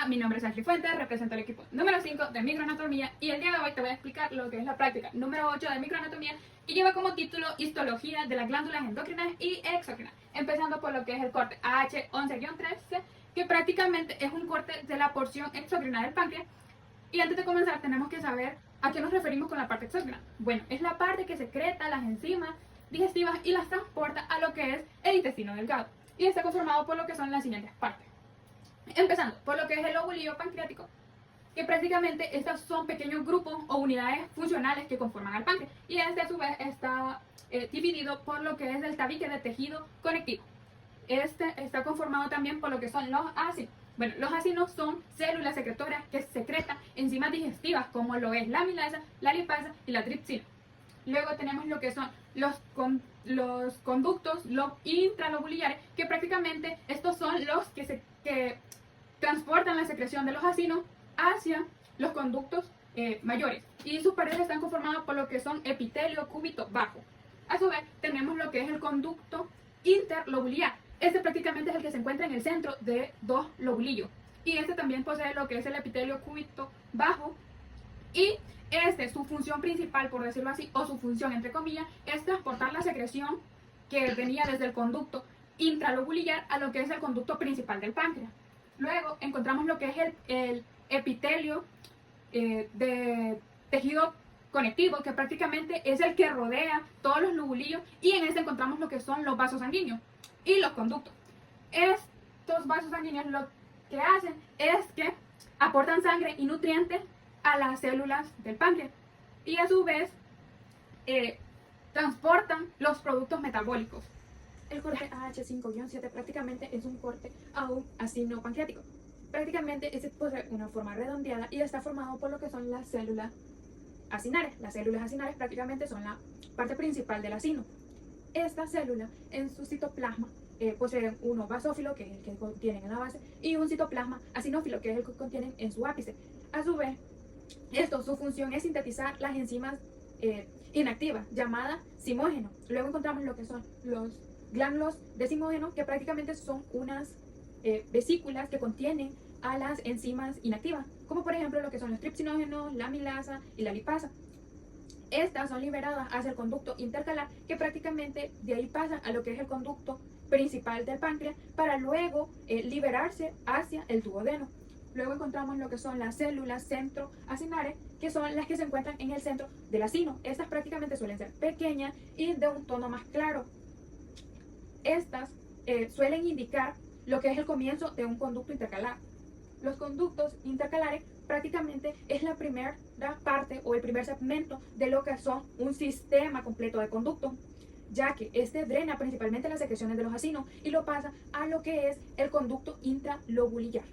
Hola, mi nombre es Ashley Fuentes, represento el equipo número 5 de microanatomía y el día de hoy te voy a explicar lo que es la práctica número 8 de microanatomía y lleva como título histología de las glándulas endocrinas y exócrinas, empezando por lo que es el corte AH11-13, que prácticamente es un corte de la porción exócrina del páncreas. Y antes de comenzar tenemos que saber a qué nos referimos con la parte exócrina. Bueno, es la parte que secreta las enzimas digestivas y las transporta a lo que es el intestino delgado y está conformado por lo que son las siguientes partes. Empezando por lo que es el lóbulo pancreático, que prácticamente estos son pequeños grupos o unidades funcionales que conforman al páncreas, y este a su vez está dividido por lo que es el tabique de tejido conectivo. Este está conformado también por lo que son los ácidos. Bueno, los ácidos son células secretoras que secretan enzimas digestivas como lo es la amilasa, la lipasa y la tripsina. Luego tenemos lo que son los conductos intralobulares, que prácticamente estos son los que transportan la secreción de los ácidos hacia los conductos mayores, y sus paredes están conformadas por lo que son epitelio cúbito bajo. A su vez tenemos lo que es el conducto interlobular. Este prácticamente es el que se encuentra en el centro de dos lobulillos, y este también posee lo que es el epitelio cúbito bajo, y su función principal, por decirlo así, o su función entre comillas, es transportar la secreción que venía desde el conducto intralobular a lo que es el conducto principal del páncreas. Luego encontramos lo que es el epitelio de tejido conectivo, que prácticamente es el que rodea todos los lobulillos, y en este encontramos lo que son los vasos sanguíneos y los conductos. Estos vasos sanguíneos lo que hacen es que aportan sangre y nutrientes a las células del páncreas, y a su vez transportan los productos metabólicos. El corte AH5-7 prácticamente es un corte a un acino pancreático. Prácticamente este posee una forma redondeada y está formado por lo que son las células acinares. Las células acinares prácticamente son la parte principal del acino. Estas células en su citoplasma poseen uno basófilo, que es el que contienen en la base, y un citoplasma acinófilo, que es el que contienen en su ápice. A su vez, su función es sintetizar las enzimas inactivas, llamadas zimógenos. Luego encontramos lo que son los glándulos decimógenos, que prácticamente son unas vesículas que contienen a las enzimas inactivas, como por ejemplo lo que son los tripsinógenos, la amilasa y la lipasa. Estas son liberadas hacia el conducto intercalar, que prácticamente de ahí pasan a lo que es el conducto principal del páncreas, para luego liberarse hacia el duodeno. Luego encontramos lo que son las células centroacinares, que son las que se encuentran en el centro del acino. Estas prácticamente suelen ser pequeñas y de un tono más claro. Estas suelen indicar lo que es el comienzo de un conducto intercalar. Los conductos intercalares prácticamente es la primera parte o el primer segmento de lo que son un sistema completo de conductos, ya que este drena principalmente las secreciones de los ácidos y lo pasa a lo que es el conducto intralobular.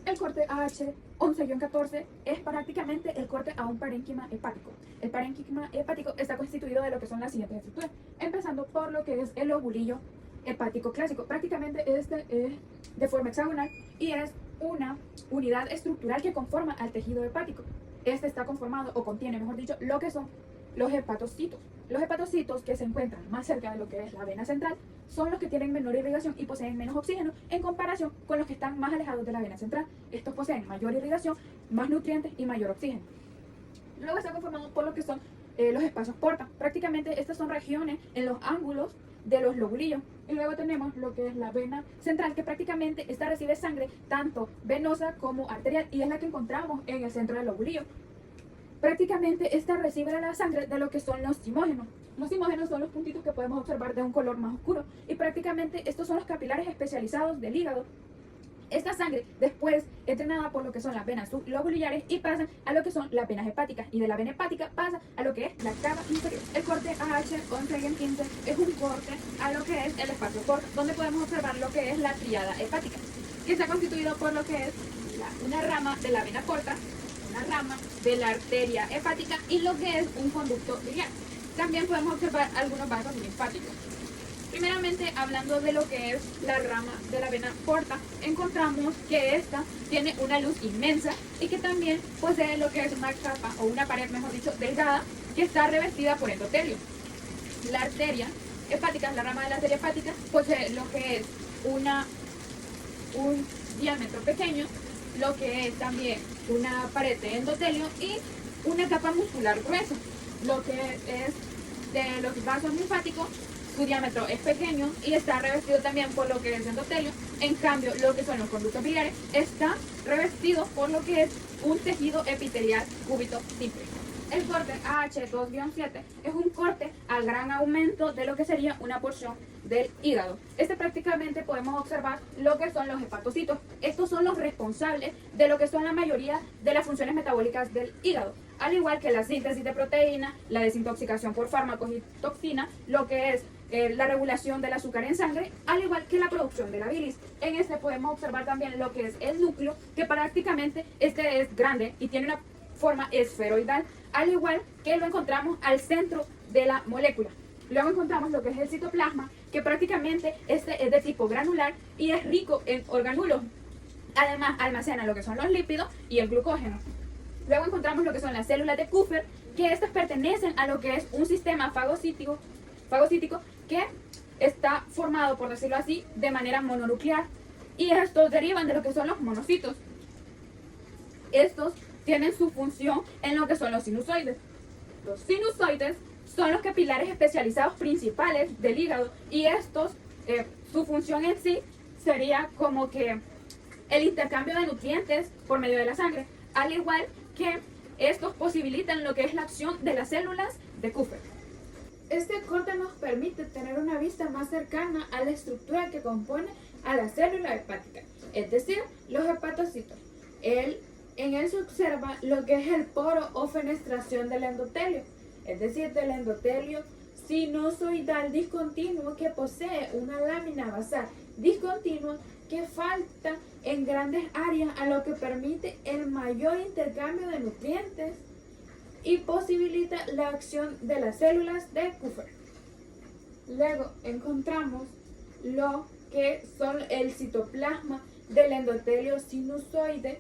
El corte AH11-14 es prácticamente el corte a un parénquima hepático. El parénquima hepático está constituido de lo que son las siguientes estructuras, empezando por lo que es el lobulillo hepático clásico. Prácticamente este es de forma hexagonal y es una unidad estructural que conforma al tejido hepático. Este está conformado, o contiene, mejor dicho, lo que son los hepatocitos. Los hepatocitos, que se encuentran más cerca de lo que es la vena central, son los que tienen menor irrigación y poseen menos oxígeno en comparación con los que están más alejados de la vena central. Estos poseen mayor irrigación, más nutrientes y mayor oxígeno. Luego está conformado por lo que son los espacios porta. Prácticamente estas son regiones en los ángulos de los lobulillos. Y luego tenemos lo que es la vena central, que prácticamente esta recibe sangre tanto venosa como arterial, y es la que encontramos en el centro del lobulillo. Prácticamente esta recibe la sangre de lo que son los zimógenos. Los zimógenos son los puntitos que podemos observar de un color más oscuro, y prácticamente estos son los capilares especializados del hígado. Esta sangre después es drenada por lo que son las venas sublobulares y pasan a lo que son las venas hepáticas, y de la vena hepática pasa a lo que es la cava inferior. El corte AH11-15 es un corte a lo que es el espacio porta, donde podemos observar lo que es la tríada hepática, que está constituido por lo que es una rama de la vena porta, una rama de la arteria hepática y lo que es un conducto biliar. También podemos observar algunos vasos linfáticos. Primeramente, hablando de lo que es la rama de la vena porta, encontramos que esta tiene una luz inmensa y que también posee lo que es una capa, o una pared, mejor dicho, delgada, que está revestida por endotelio. La arteria hepática, la rama de la arteria hepática, posee lo que es un diámetro pequeño lo que es también una pared de endotelio y una capa muscular gruesa. Lo que es de los vasos linfáticos, su diámetro es pequeño y está revestido también por lo que es endotelio. En cambio, lo que son los conductos biliares está revestido por lo que es un tejido epitelial cúbito simple. El corte AH2-7 es un corte al gran aumento de lo que sería una porción del hígado. Prácticamente podemos observar lo que son los hepatocitos. Estos son los responsables de lo que son la mayoría de las funciones metabólicas del hígado, al igual que la síntesis de proteína, la desintoxicación por fármacos y toxina, lo que es la regulación del azúcar en sangre, al igual que la producción de la bilis. En este podemos observar también lo que es el núcleo, que prácticamente este es grande y tiene una forma esferoidal, al igual que lo encontramos al centro de la molécula. Luego encontramos lo que es el citoplasma, que prácticamente este es de tipo granular y es rico en organulos. Además, almacena lo que son los lípidos y el glucógeno. Luego encontramos lo que son las células de Kupffer, que estas pertenecen a lo que es un sistema fagocítico que está formado, por decirlo así, de manera mononuclear. Y estos derivan de lo que son los monocitos. Estos tienen su función en lo que son los sinusoides. Los sinusoides son los capilares especializados principales del hígado y estos, su función en sí sería como que el intercambio de nutrientes por medio de la sangre, al igual que estos posibilitan lo que es la acción de las células de Kupffer. Este corte nos permite tener una vista más cercana a la estructura que compone a la célula hepática, es decir, los hepatocitos. En él se observa lo que es el poro o fenestración del endotelio, es decir, del endotelio sinusoidal discontinuo que posee una lámina basal discontinua que falta en grandes áreas, a lo que permite el mayor intercambio de nutrientes y posibilita la acción de las células de Kupffer. Luego encontramos lo que son el citoplasma del endotelio sinusoide.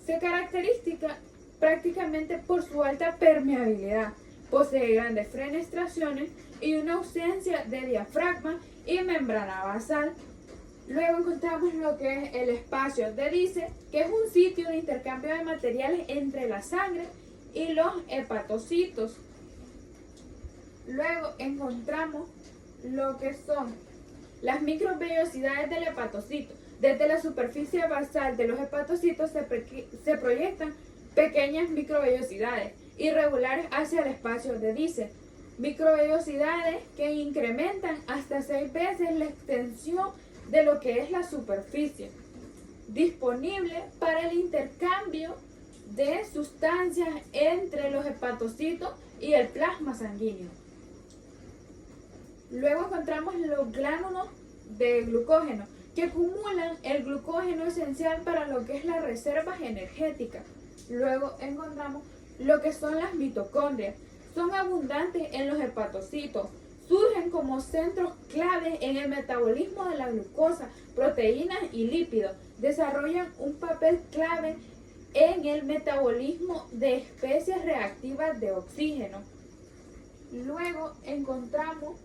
Se caracteriza prácticamente por su alta permeabilidad, posee grandes fenestraciones y una ausencia de diafragma y membrana basal. Luego encontramos lo que es el espacio de Dice, que es un sitio de intercambio de materiales entre la sangre y los hepatocitos. Luego encontramos lo que son las microvellosidades del hepatocito. Desde la superficie basal de los hepatocitos se proyectan pequeñas microvellosidades irregulares hacia el espacio de Dice. Microvellosidades que incrementan hasta 6 veces la extensión de lo que es la superficie, disponible para el intercambio de sustancias entre los hepatocitos y el plasma sanguíneo. Luego encontramos los gránulos de glucógeno, que acumulan el glucógeno esencial para lo que es las reservas energéticas. Luego encontramos lo que son las mitocondrias. Son abundantes en los hepatocitos. Surgen como centros clave en el metabolismo de la glucosa, proteínas y lípidos. Desarrollan un papel clave en el metabolismo de especies reactivas de oxígeno. Luego encontramos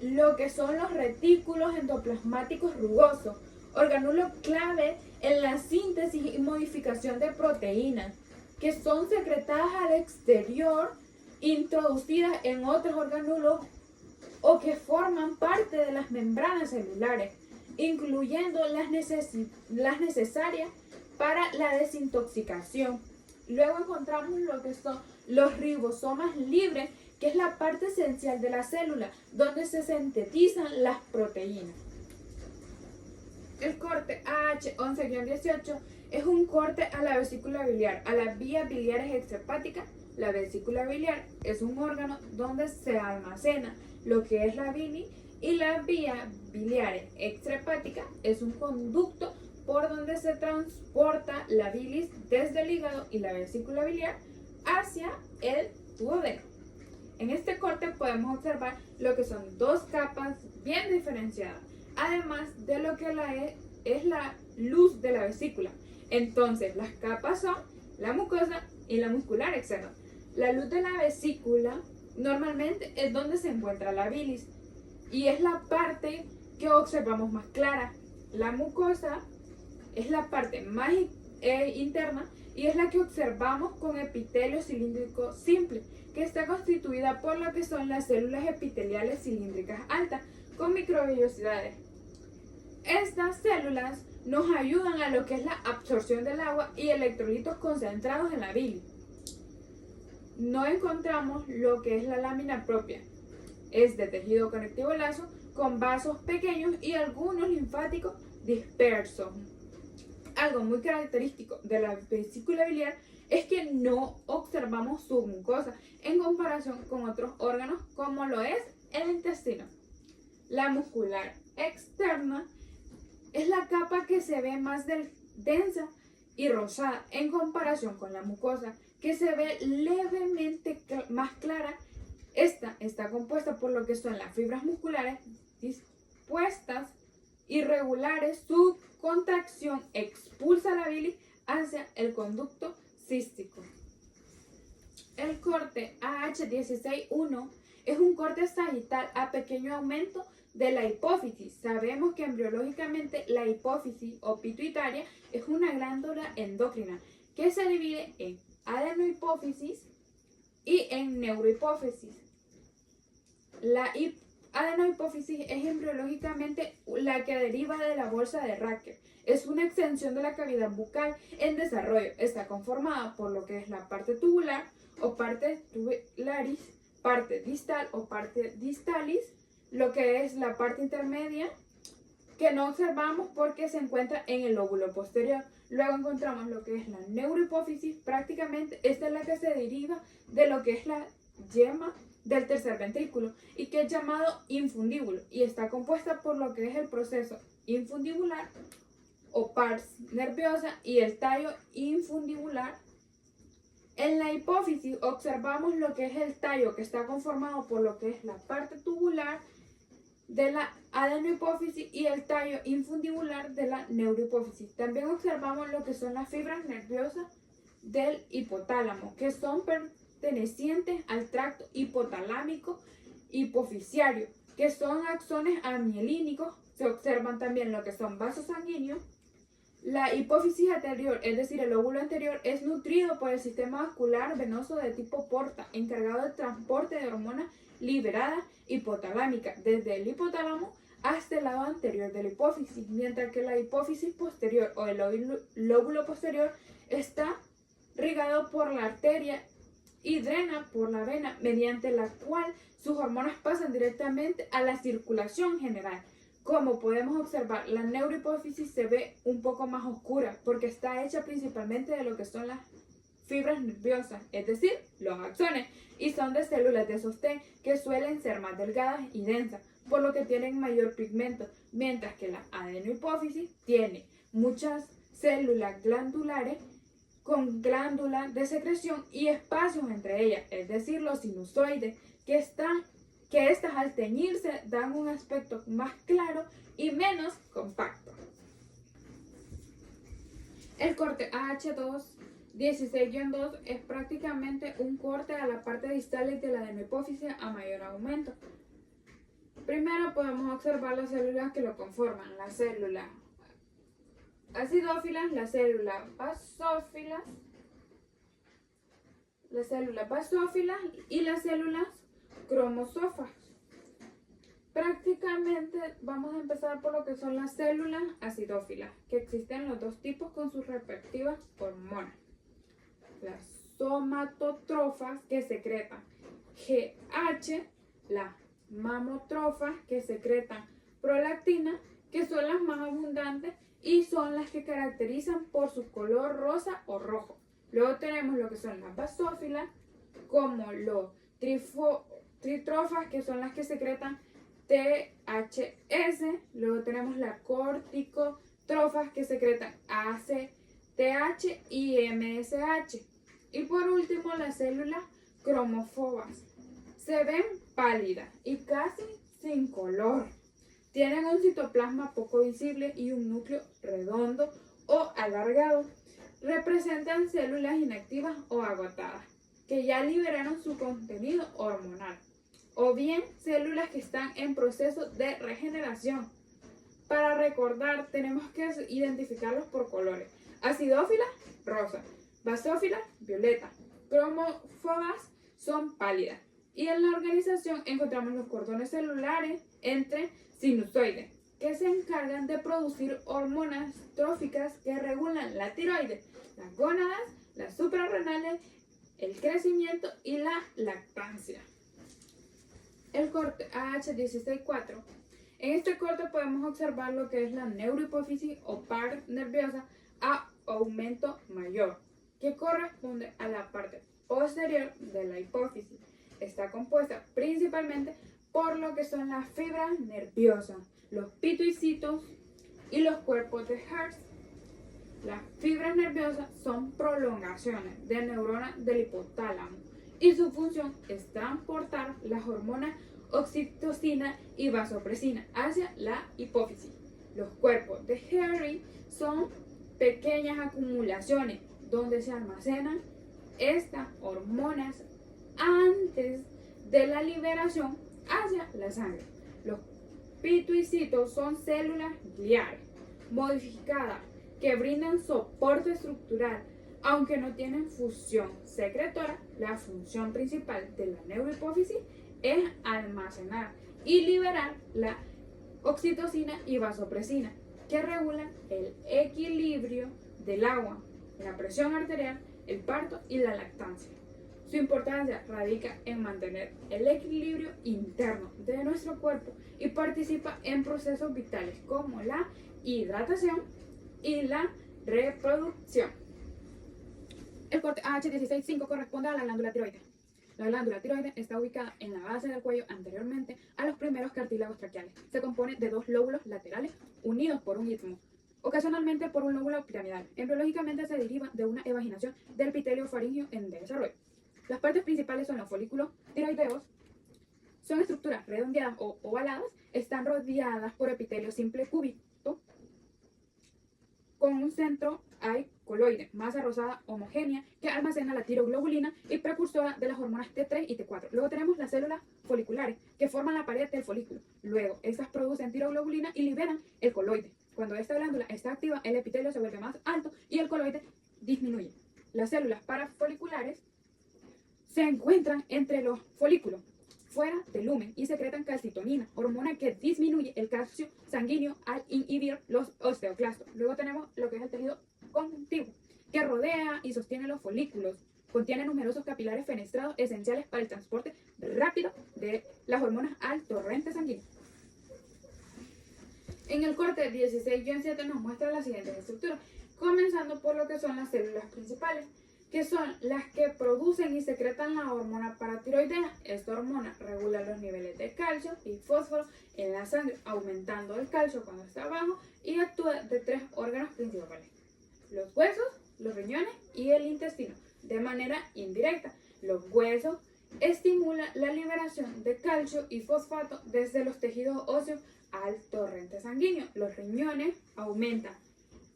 lo que son los retículos endoplasmáticos rugosos, organulos clave en la síntesis y modificación de proteínas, que son secretadas al exterior, introducidas en otros organulos o que forman parte de las membranas celulares, incluyendo las necesarias para la desintoxicación. Luego encontramos lo que son los ribosomas libres, que es la parte esencial de la célula, donde se sintetizan las proteínas. El corte AH11-18 es un corte a la vesícula biliar, a las vías biliares extrahepáticas. La vesícula biliar es un órgano donde se almacena lo que es la bilis, y la vía biliar extrahepática es un conducto por donde se transporta la bilis desde el hígado y la vesícula biliar hacia el duodeno. En este corte podemos observar lo que son dos capas bien diferenciadas, además de lo que es la luz de la vesícula. Entonces, las capas son la mucosa y la muscular externa. La luz de la vesícula normalmente es donde se encuentra la bilis y es la parte que observamos más clara. La mucosa es la parte más interna y es la que observamos con epitelio cilíndrico simple, que está constituida por lo que son las células epiteliales cilíndricas altas con microvellosidades. Estas células nos ayudan a lo que es la absorción del agua y electrolitos concentrados en la bilis. No encontramos lo que es la lámina propia. Es de tejido conectivo lazo con vasos pequeños y algunos linfáticos dispersos. Algo muy característico de la vesícula biliar es que no observamos su mucosa en comparación con otros órganos como lo es el intestino. La muscular externa es la capa que se ve más densa y rosada en comparación con la mucosa que se ve levemente más clara. Esta está compuesta por lo que son las fibras musculares dispuestas irregulares. Su contracción expulsa la bilis hacia el conducto cístico. El corte AH16-1 es un corte sagital a pequeño aumento de la hipófisis. Sabemos que embriológicamente la hipófisis o pituitaria es una glándula endocrina que se divide en adenohipófisis y en neurohipófisis. La adenohipófisis es embriológicamente la que deriva de la bolsa de Racker. Es una extensión de la cavidad bucal en desarrollo. Está conformada por lo que es la parte tubular o parte tubularis, parte distal o parte distalis, lo que es la parte intermedia que no observamos porque se encuentra en el lóbulo posterior. Luego encontramos lo que es la neurohipófisis. Prácticamente esta es la que se deriva de lo que es la yema del tercer ventrículo y que es llamado infundíbulo y está compuesta por lo que es el proceso infundibular o pars nerviosa y el tallo infundibular. En la hipófisis observamos lo que es el tallo que está conformado por lo que es la parte tubular de la adenohipófisis y el tallo infundibular de la neurohipófisis. También observamos lo que son las fibras nerviosas del hipotálamo, que son pertenecientes al tracto hipotalámico hipofisiario, que son axones amielínicos. Se observan también lo que son vasos sanguíneos. La hipófisis anterior, es decir, el lóbulo anterior, es nutrido por el sistema vascular venoso de tipo porta, encargado del transporte de hormonas liberadas hipotalámicas desde el hipotálamo hasta el lado anterior de la hipófisis, mientras que la hipófisis posterior o el lóbulo posterior está regado por la arteria y drena por la vena, mediante la cual sus hormonas pasan directamente a la circulación general. Como podemos observar, la neurohipófisis se ve un poco más oscura porque está hecha principalmente de lo que son las fibras nerviosas, es decir, los axones, y son de células de sostén que suelen ser más delgadas y densas, por lo que tienen mayor pigmento, mientras que la adenohipófisis tiene muchas células glandulares con glándulas de secreción y espacios entre ellas, es decir, los sinusoides, que estas al teñirse dan un aspecto más claro y menos compacto. El corte AH16-2 es prácticamente un corte a la parte distal de la adenohipófisis a mayor aumento. Primero podemos observar las células que lo conforman, las células acidófilas, las células basófilas y las células cromosófagas. Prácticamente vamos a empezar por lo que son las células acidófilas, que existen los dos tipos con sus respectivas hormonas. Las somatotrofas que secretan GH, las mamotrofas que secretan prolactina, que son las más abundantes y son las que caracterizan por su color rosa o rojo. Luego tenemos lo que son las basófilas, como los tritrofas, que son las que secretan THS. Luego tenemos las corticotrofas, que secretan ACTH y MSH. Y por último, las células cromófobas. Se ven pálidas y casi sin color. Tienen un citoplasma poco visible y un núcleo redondo o alargado. Representan células inactivas o agotadas, que ya liberaron su contenido hormonal, o bien células que están en proceso de regeneración. Para recordar, tenemos que identificarlos por colores. Acidófilas, rosa. Basófilas, violeta. Cromófobas son pálidas. Y en la organización encontramos los cordones celulares entre sinusoides, que se encargan de producir hormonas tróficas que regulan la tiroides, las gónadas, las suprarrenales, el crecimiento y la lactancia. El corte AH16-4. En este corte podemos observar lo que es la neurohipófisis o par nerviosa a aumento mayor, que corresponde a la parte posterior de la hipófisis. Está compuesta principalmente por lo que son las fibras nerviosas, los pituicitos y los cuerpos de Hertz. Las fibras nerviosas son prolongaciones de neuronas del hipotálamo y su función es transportar las hormonas oxitocina y vasopresina hacia la hipófisis. Los cuerpos de Henry son pequeñas acumulaciones donde se almacenan estas hormonas antes de la liberación hacia la sangre. Los pituicitos son células gliales modificadas que brindan soporte estructural, aunque no tienen función secretora. La función principal de la neurohipófisis es almacenar y liberar la oxitocina y vasopresina, que regulan el equilibrio del agua, la presión arterial, el parto y la lactancia. Su importancia radica en mantener el equilibrio interno de nuestro cuerpo y participa en procesos vitales como la hidratación y la reproducción. El corte AH16-5 corresponde a la glándula tiroides. La glándula tiroides está ubicada en la base del cuello anteriormente a los primeros cartílagos traqueales. Se compone de dos lóbulos laterales unidos por un istmo, ocasionalmente por un lóbulo piramidal. Embriológicamente se deriva de una evaginación del epitelio faríngeo en desarrollo. Las partes principales son los folículos tiroideos. Son estructuras redondeadas o ovaladas. Están rodeadas por epitelio simple cúbito con un centro coloide, masa rosada homogénea que almacena la tiroglobulina y precursora de las hormonas T3 y T4. Luego tenemos las células foliculares que forman la pared del folículo. Luego, estas producen tiroglobulina y liberan el coloide. Cuando esta glándula está activa, el epitelio se vuelve más alto y el coloide disminuye. Las células parafoliculares se encuentran entre los folículos, fuera del lumen, y secretan calcitonina, hormona que disminuye el calcio sanguíneo al inhibir los osteoclastos. Luego tenemos lo que es el tejido conjuntivo, que rodea y sostiene los folículos. Contiene numerosos capilares fenestrados esenciales para el transporte rápido de las hormonas al torrente sanguíneo. En el corte 16-7 nos muestra las siguientes estructuras, comenzando por lo que son las células principales, que son las que producen y secretan la hormona paratiroidea. Esta hormona regula los niveles de calcio y fósforo en la sangre, aumentando el calcio cuando está bajo, y actúa de tres órganos principales: los huesos, los riñones y el intestino. De manera indirecta, los huesos estimulan la liberación de calcio y fosfato desde los tejidos óseos al torrente sanguíneo. Los riñones aumentan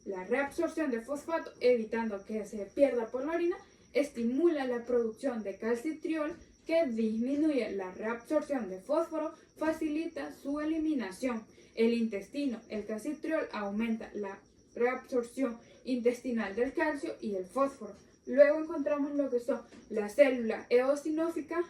la reabsorción de fosfato, evitando que se pierda por la orina. Estimula la producción de calcitriol, que disminuye la reabsorción de fósforo, facilita su eliminación. El intestino, el calcitriol aumenta la reabsorción intestinal del calcio y el fósforo. Luego encontramos lo que son las células eosinóficas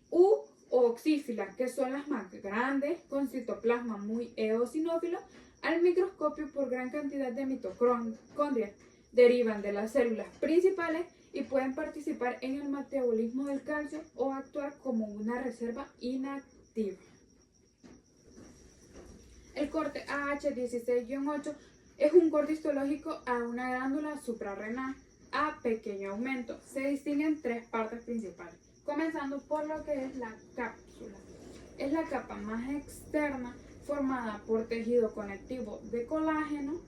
u oxífilas, que son las más grandes, con citoplasma muy eosinófilo al microscopio por gran cantidad de mitocondrias. Derivan de las células principales y pueden participar en el metabolismo del calcio o actuar como una reserva inactiva. El corte AH16-8 es un corte histológico a una glándula suprarrenal a pequeño aumento. Se distinguen tres partes principales, comenzando por lo que es la cápsula. Es la capa más externa, formada por tejido conectivo de colágeno.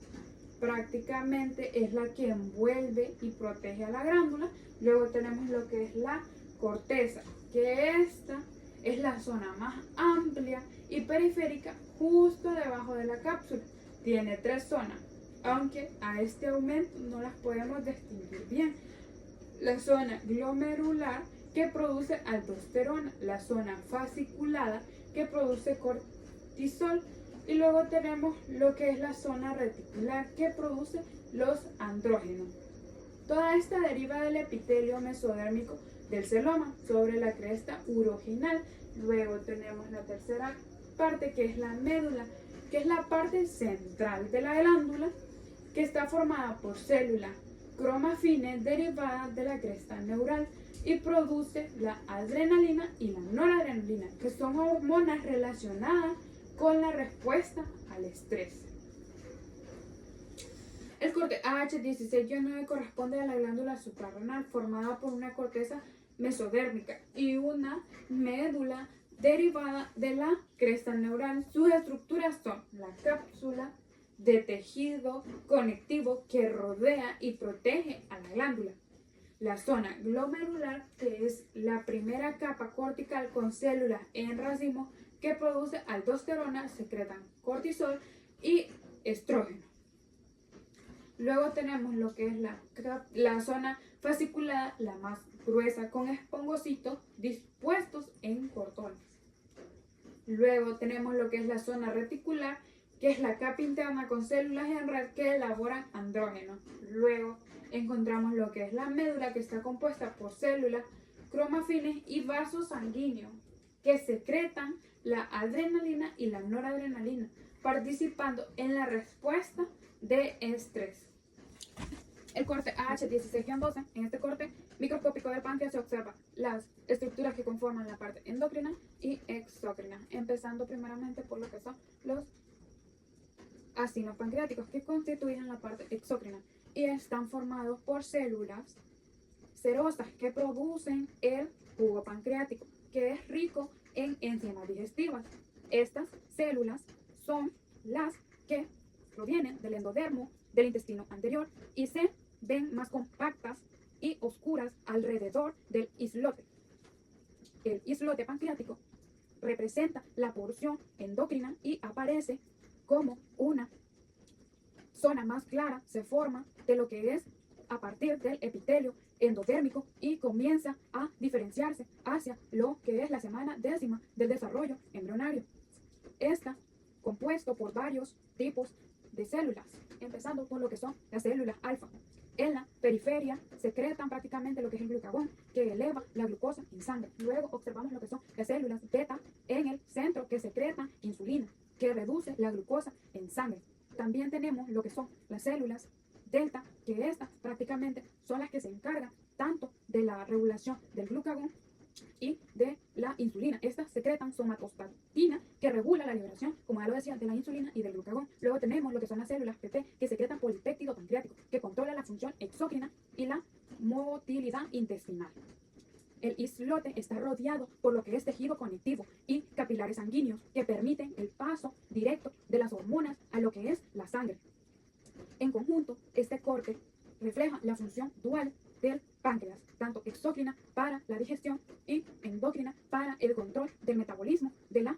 Prácticamente es la que envuelve y protege a la glándula. Luego tenemos lo que es la corteza, que esta es la zona más amplia y periférica justo debajo de la cápsula. Tiene tres zonas, aunque a este aumento no las podemos distinguir bien. La zona glomerular, que produce aldosterona, la zona fasciculada, que produce cortisol, y luego tenemos lo que es la zona reticular, que produce los andrógenos. Toda esta deriva del epitelio mesodérmico del celoma sobre la cresta uroginal. Luego tenemos la tercera parte, que es la médula, que es la parte central de la glándula, que está formada por células cromafines derivadas de la cresta neural y produce la adrenalina y la noradrenalina, que son hormonas relacionadas con la respuesta al estrés. El corte AH16-9 corresponde a la glándula suprarrenal, formada por una corteza mesodérmica y una médula derivada de la cresta neural. Sus estructuras son la cápsula de tejido conectivo que rodea y protege a la glándula, la zona glomerular, que es la primera capa cortical con células en racimo que produce aldosterona, secretan cortisol y estrógeno. Luego tenemos lo que es la zona fasciculada, la más gruesa, con espongocitos dispuestos en cordones. Luego tenemos lo que es la zona reticular, que es la capa interna con células en red que elaboran andrógenos. Luego encontramos lo que es la médula, que está compuesta por células cromafines y vasos sanguíneos que secretan la adrenalina y la noradrenalina, participando en la respuesta de estrés. El corte AH16-12, en este corte microscópico del páncreas se observan las estructuras que conforman la parte endocrina y exócrina, empezando primeramente por lo que son los ácidos pancreáticos, que constituyen la parte exócrina y están formados por células cerosas que producen el jugo pancreático, que es rico en enzimas digestivas. Estas células son las que provienen del endodermo del intestino anterior y se ven más compactas y oscuras alrededor del islote. El islote pancreático representa la porción endocrina y aparece como una zona más clara, se forma de lo que es a partir del epitelio endodérmico y comienza a diferenciarse hacia lo que es la semana 10ª del desarrollo embrionario. Está compuesto por varios tipos de células, empezando por lo que son las células alfa. En la periferia secretan prácticamente lo que es el glucagón, que eleva la glucosa en sangre. Luego observamos lo que son las células beta en el centro, que secretan insulina, que reduce la glucosa en sangre. También tenemos lo que son las células delta, que estas prácticamente son las que se encargan tanto de la regulación del glucagón y de la insulina. Estas secretan somatostatina, que regula la liberación, como ya lo decía, de la insulina y del glucagón. Luego tenemos lo que son las células PP, que secretan polipéptido pancreático, que controla la función exócrina y la motilidad intestinal. El islote está rodeado por lo que es tejido conectivo y capilares sanguíneos, que permiten el paso directo de las hormonas a lo que es la sangre. En conjunto, este corte refleja la función dual del páncreas, tanto exócrina para la digestión y endócrina para el control del metabolismo de la